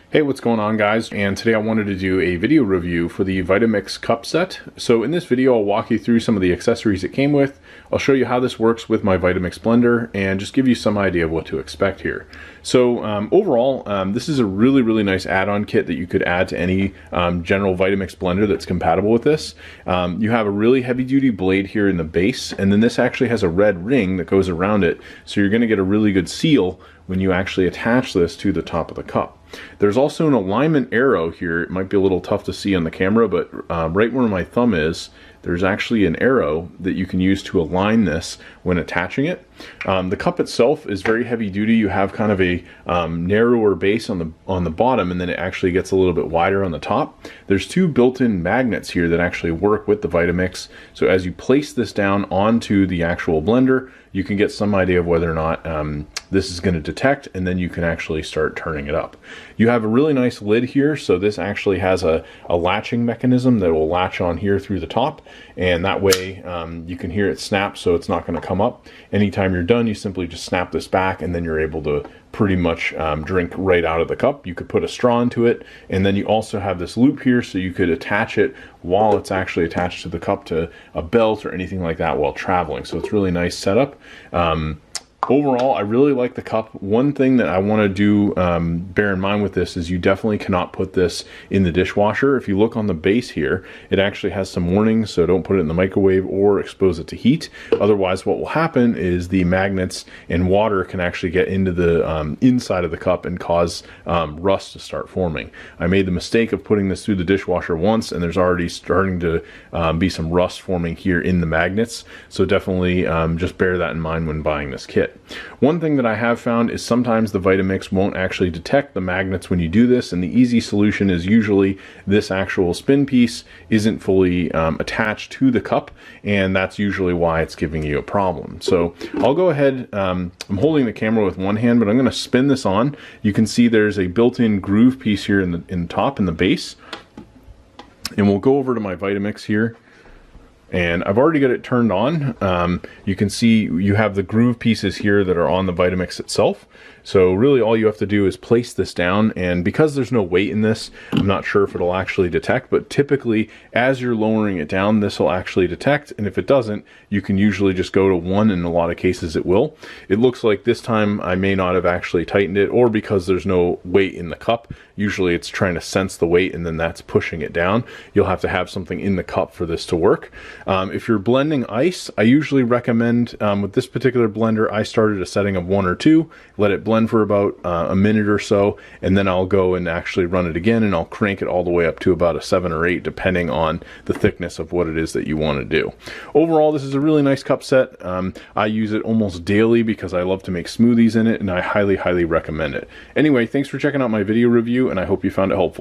Hey, what's going on, guys? And today I wanted to do a video review for the Vitamix cup set. So in this video, I'll walk you through some of the accessories it came with. I'll show you how this works with my Vitamix blender and just give you some idea of what to expect here. So overall, this is a really nice add-on kit that you could add to any general Vitamix blender that's compatible with this. You have a really heavy-duty blade here in the base, and then this actually has a red ring that goes around it, so you're going to get a really good seal when you actually attach this to the top of the cup. There's also an alignment arrow here. It might be a little tough to see on the camera, but right where my thumb is, there's actually an arrow that you can use to align this when attaching it. The cup itself is very heavy duty. You have kind of a narrower base on the bottom, and then it actually gets a little bit wider on the top. There's two built-in magnets here that actually work with the Vitamix. So as you place this down onto the actual blender, you can get some idea of whether or not this is going to detect, and then you can actually start turning it up. You have a really nice lid here, so this actually has a latching mechanism that will latch on here through the top, and that way you can hear it snap, so it's not going to come up. Anytime you're done, you simply just snap this back, and then you're able to pretty much drink right out of the cup. You could put a straw into it, and then you also have this loop here, so you could attach it while it's actually attached to the cup to a belt or anything like that while traveling. So it's really nice setup. Overall, I really like the cup. One thing that I want to do bear in mind with this is you definitely cannot put this in the dishwasher. If you look on the base here, it actually has some warnings, so don't put it in the microwave or expose it to heat. Otherwise, what will happen is the magnets and water can actually get into the inside of the cup and cause rust to start forming. I made the mistake of putting this through the dishwasher once, and there's already starting to be some rust forming here in the magnets. So definitely just bear that in mind when buying this kit. One thing that I have found is sometimes the Vitamix won't actually detect the magnets when you do this, and the easy solution is usually this actual spin piece isn't fully attached to the cup, and that's usually why it's giving you a problem. So I'll go ahead, I'm holding the camera with one hand, but I'm going to spin this on. You can see there's a built-in groove piece here in the top, in the base, and we'll go over to my Vitamix here. And I've already got it turned on. You can see you have the groove pieces here that are on the Vitamix itself. So really all you have to do is place this down, and because there's no weight in this, I'm not sure if it'll actually detect, but typically as you're lowering it down, this will actually detect, and if it doesn't, you can usually just go to 1. In a lot of cases it will. It looks like this time I may not have actually tightened it, or because there's no weight in the cup, usually it's trying to sense the weight and then that's pushing it down. You'll have to have something in the cup for this to work. If you're blending ice, I usually recommend, with this particular blender, I started a setting of 1 or 2, let it blend for about a minute or so, and then I'll go and actually run it again, and I'll crank it all the way up to about a 7 or 8, depending on the thickness of what it is that you want to do. Overall, this is a really nice cup set. I use it almost daily because I love to make smoothies in it, and I highly recommend it. Anyway, thanks for checking out my video review, and I hope you found it helpful.